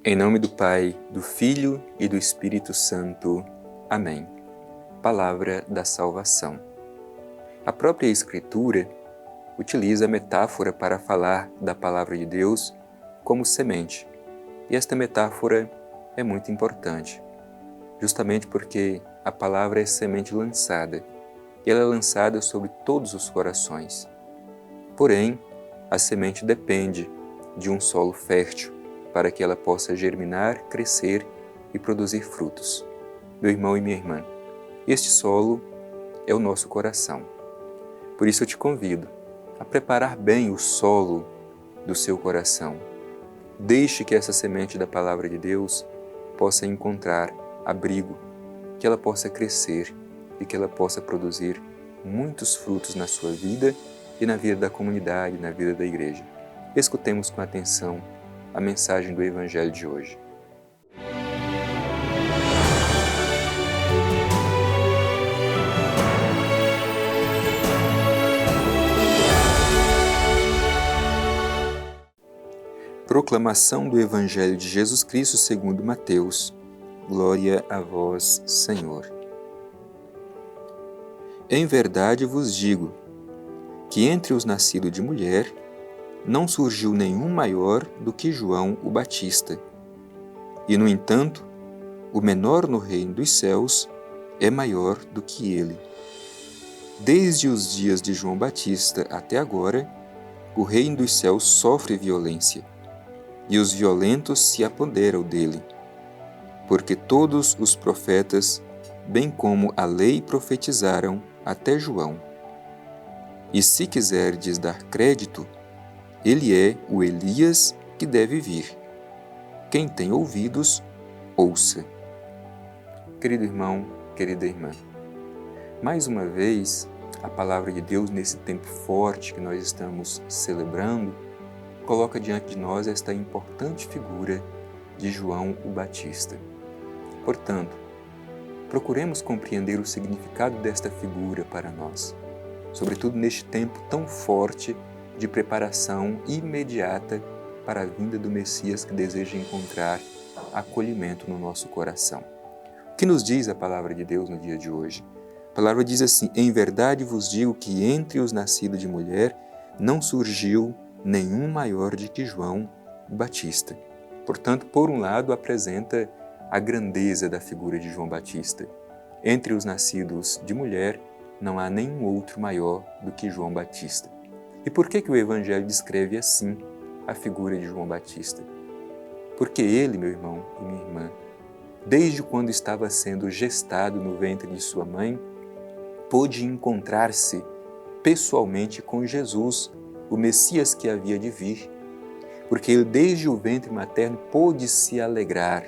Em nome do Pai, do Filho e do Espírito Santo. Amém. Palavra da salvação. A própria Escritura utiliza a metáfora para falar da Palavra de Deus como semente. E esta metáfora é muito importante, justamente porque a palavra é semente lançada, e ela é lançada sobre todos os corações. Porém, a semente depende de um solo fértil, para que ela possa germinar, crescer e produzir frutos. Meu irmão e minha irmã, este solo é o nosso coração. Por isso eu te convido a preparar bem o solo do seu coração. Deixe que essa semente da Palavra de Deus possa encontrar abrigo, que ela possa crescer e que ela possa produzir muitos frutos na sua vida e na vida da comunidade, na vida da igreja. Escutemos com atenção a mensagem do Evangelho de hoje. Proclamação do Evangelho de Jesus Cristo segundo Mateus. Glória a vós, Senhor. Em verdade vos digo que entre os nascidos de mulher não surgiu nenhum maior do que João o Batista. E, no entanto, o menor no reino dos céus é maior do que ele. Desde os dias de João Batista até agora, o reino dos céus sofre violência, e os violentos se apoderam dele. Porque todos os profetas, bem como a lei, profetizaram até João. E se quiserdes dar crédito, ele é o Elias que deve vir. Quem tem ouvidos, ouça. Querido irmão, querida irmã, mais uma vez, a Palavra de Deus, nesse tempo forte que nós estamos celebrando, coloca diante de nós esta importante figura de João o Batista. Portanto, procuremos compreender o significado desta figura para nós, sobretudo neste tempo tão forte de preparação imediata para a vinda do Messias que deseja encontrar acolhimento no nosso coração. O que nos diz a Palavra de Deus no dia de hoje? A palavra diz assim: em verdade vos digo que entre os nascidos de mulher não surgiu nenhum maior do que João o Batista. Portanto, por um lado, apresenta a grandeza da figura de João Batista. Entre os nascidos de mulher não há nenhum outro maior do que João Batista. E por que o Evangelho descreve assim a figura de João Batista? Porque ele, meu irmão e minha irmã, desde quando estava sendo gestado no ventre de sua mãe, pôde encontrar-se pessoalmente com Jesus, o Messias que havia de vir. Porque ele, desde o ventre materno, pôde se alegrar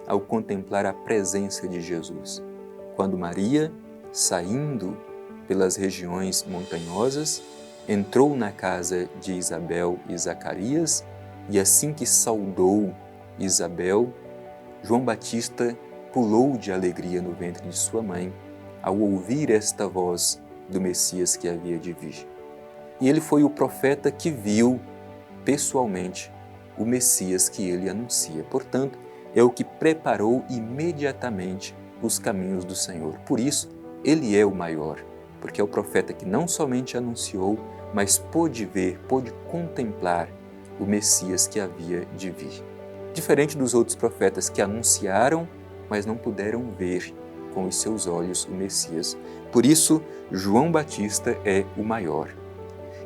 ao contemplar a presença de Jesus. Quando Maria, saindo pelas regiões montanhosas, entrou na casa de Isabel e Zacarias, e assim que saudou Isabel, João Batista pulou de alegria no ventre de sua mãe ao ouvir esta voz do Messias que havia de vir. E ele foi o profeta que viu pessoalmente o Messias que ele anuncia. Portanto, é o que preparou imediatamente os caminhos do Senhor. Por isso, ele é o maior, porque é o profeta que não somente anunciou, mas pôde ver, pôde contemplar o Messias que havia de vir. Diferente dos outros profetas que anunciaram, mas não puderam ver com os seus olhos o Messias. Por isso, João Batista é o maior.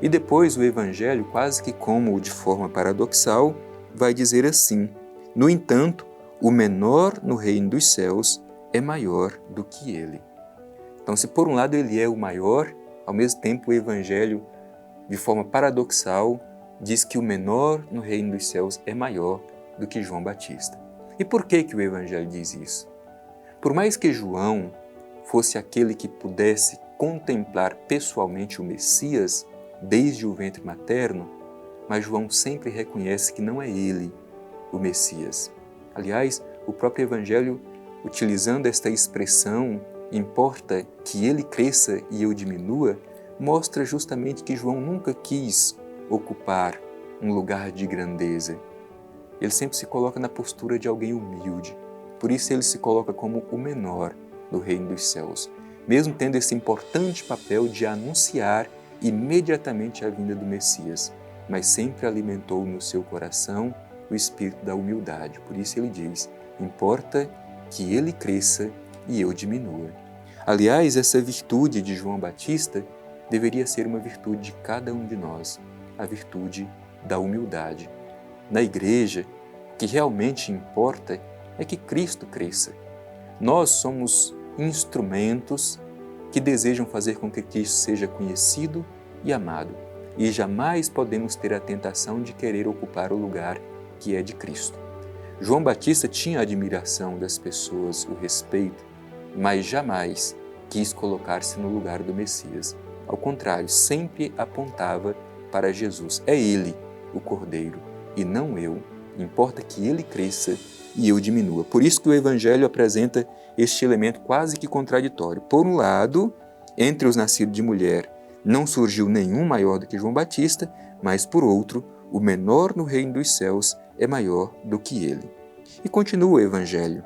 E depois o Evangelho, quase que como de forma paradoxal, vai dizer assim: no entanto, o menor no reino dos céus é maior do que ele. Então, se por um lado ele é o maior, ao mesmo tempo o Evangelho, de forma paradoxal, diz que o menor no reino dos céus é maior do que João Batista. E por que o Evangelho diz isso? Por mais que João fosse aquele que pudesse contemplar pessoalmente o Messias desde o ventre materno, mas João sempre reconhece que não é ele o Messias. Aliás, o próprio Evangelho, utilizando esta expressão, importa que ele cresça e eu diminua, mostra justamente que João nunca quis ocupar um lugar de grandeza. ele sempre se coloca na postura de alguém humilde. Por isso ele se coloca como o menor do reino dos céus, mesmo tendo esse importante papel de anunciar imediatamente a vinda do Messias, mas sempre alimentou no seu coração o espírito da humildade. Por isso ele diz: importa que ele cresça e eu diminua. Aliás, essa virtude de João Batista deveria ser uma virtude de cada um de nós, a virtude da humildade. Na igreja, o que realmente importa é que Cristo cresça. Nós somos instrumentos que desejam fazer com que Cristo seja conhecido e amado, e jamais podemos ter a tentação de querer ocupar o lugar que é de Cristo. João Batista tinha a admiração das pessoas, o respeito, mas jamais quis colocar-se no lugar do Messias. Ao contrário, sempre apontava para Jesus. É Ele, o Cordeiro, e não eu. Importa que Ele cresça e eu diminua. Por isso que o Evangelho apresenta este elemento quase que contraditório. Por um lado, entre os nascidos de mulher não surgiu nenhum maior do que João Batista, mas por outro, o menor no reino dos céus é maior do que ele. E continua o Evangelho.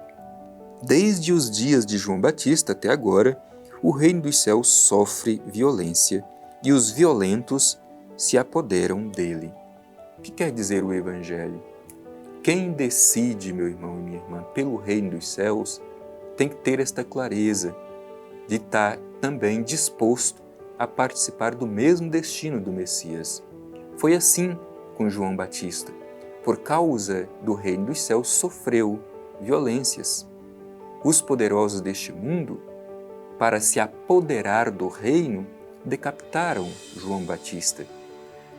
Desde os dias de João Batista até agora, o reino dos céus sofre violência e os violentos se apoderam dele. O que quer dizer o Evangelho? Quem decide, meu irmão e minha irmã, pelo reino dos céus, tem que ter esta clareza de estar também disposto a participar do mesmo destino do Messias. Foi assim com João Batista. Por causa do reino dos céus, sofreu violências. Os poderosos deste mundo, para se apoderar do reino, decapitaram João Batista.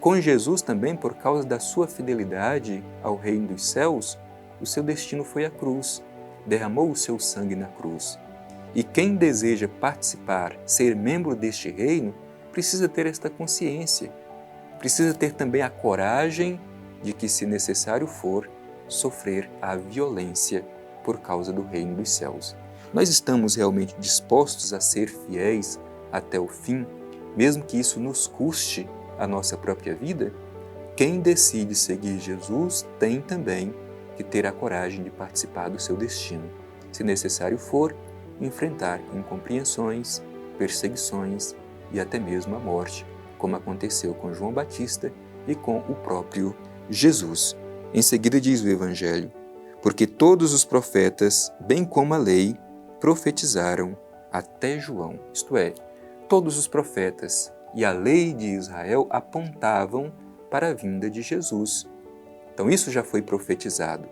Com Jesus também, por causa da sua fidelidade ao reino dos céus, o seu destino foi a cruz, derramou o seu sangue na cruz. E quem deseja participar, ser membro deste reino, precisa ter esta consciência, precisa ter também a coragem de que, se necessário for, sofrer a violência por causa do reino dos céus. Nós estamos realmente dispostos a ser fiéis até o fim, mesmo que isso nos custe a nossa própria vida? Quem decide seguir Jesus tem também que ter a coragem de participar do seu destino. Se necessário for, enfrentar incompreensões, perseguições e até mesmo a morte, como aconteceu com João Batista e com o próprio Jesus. Em seguida diz o Evangelho: porque todos os profetas, bem como a lei, profetizaram até João. Isto é, todos os profetas e a lei de Israel apontavam para a vinda de Jesus. Então isso já foi profetizado.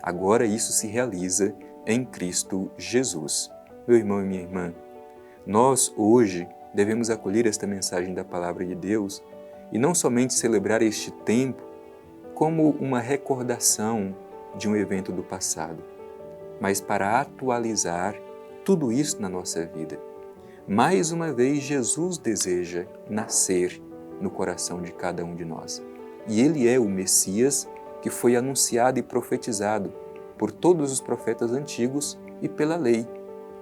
Agora isso se realiza em Cristo Jesus. Meu irmão e minha irmã, nós hoje devemos acolher esta mensagem da Palavra de Deus e não somente celebrar este tempo como uma recordação de um evento do passado, mas para atualizar tudo isso na nossa vida. Mais uma vez, Jesus deseja nascer no coração de cada um de nós. E Ele é o Messias que foi anunciado e profetizado por todos os profetas antigos e pela lei.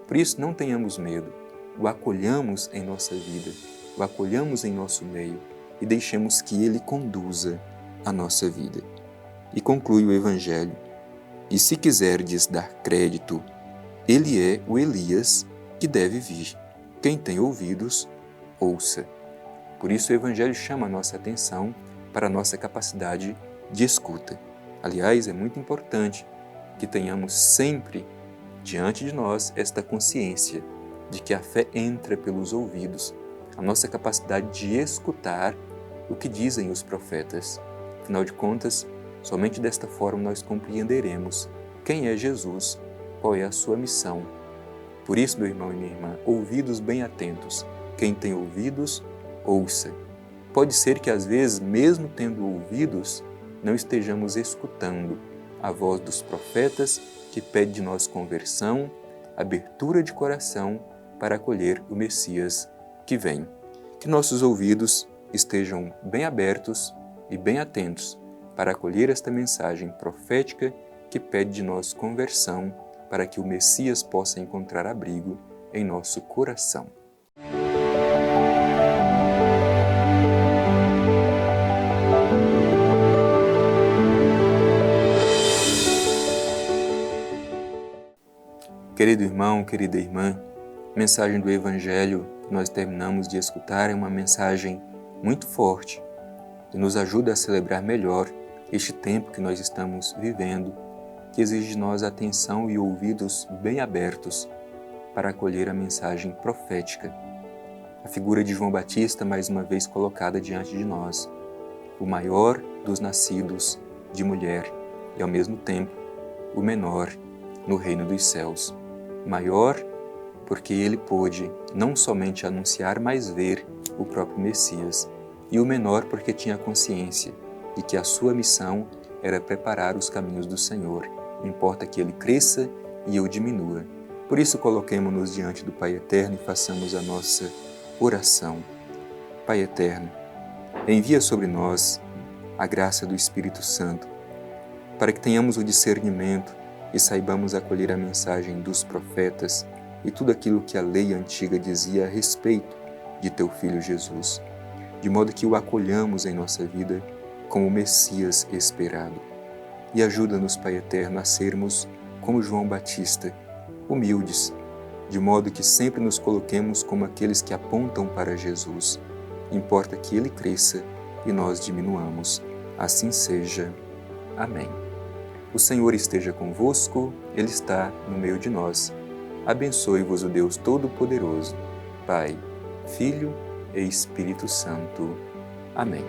Por isso, não tenhamos medo. O acolhamos em nossa vida, o acolhamos em nosso meio e deixemos que Ele conduza a nossa vida. E conclui o Evangelho: e se quiserdes dar crédito, Ele é o Elias que deve vir. Quem tem ouvidos, ouça. Por isso o Evangelho chama a nossa atenção para a nossa capacidade de escuta. Aliás, é muito importante que tenhamos sempre diante de nós esta consciência de que a fé entra pelos ouvidos, a nossa capacidade de escutar o que dizem os profetas. Afinal de contas, somente desta forma nós compreenderemos quem é Jesus, qual é a sua missão. Por isso, meu irmão e minha irmã, ouvidos bem atentos. Quem tem ouvidos, ouça. Pode ser que às vezes, mesmo tendo ouvidos, não estejamos escutando a voz dos profetas que pede de nós conversão, abertura de coração para acolher o Messias que vem. Que nossos ouvidos estejam bem abertos e bem atentos para acolher esta mensagem profética que pede de nós conversão para que o Messias possa encontrar abrigo em nosso coração. Querido irmão, querida irmã, a mensagem do Evangelho que nós terminamos de escutar é uma mensagem muito forte e nos ajuda a celebrar melhor este tempo que nós estamos vivendo, que exige de nós atenção e ouvidos bem abertos para acolher a mensagem profética. A figura de João Batista mais uma vez colocada diante de nós, o maior dos nascidos de mulher e ao mesmo tempo o menor no reino dos céus. Maior porque ele pôde não somente anunciar, mas ver o próprio Messias, e o menor porque tinha consciência de que a sua missão era preparar os caminhos do Senhor, importa que ele cresça e eu diminua. Por isso coloquemo-nos diante do Pai Eterno e façamos a nossa oração. Pai Eterno, envia sobre nós a graça do Espírito Santo, para que tenhamos o discernimento e saibamos acolher a mensagem dos profetas e tudo aquilo que a lei antiga dizia a respeito de Teu Filho Jesus, de modo que o acolhamos em nossa vida como o Messias esperado. E ajuda-nos, Pai Eterno, a sermos como João Batista, humildes, de modo que sempre nos coloquemos como aqueles que apontam para Jesus. Importa que Ele cresça e nós diminuamos. Assim seja. Amém. O Senhor esteja convosco, Ele está no meio de nós. Abençoe-vos o Deus Todo-Poderoso, Pai, Filho e Espírito Santo. Amém.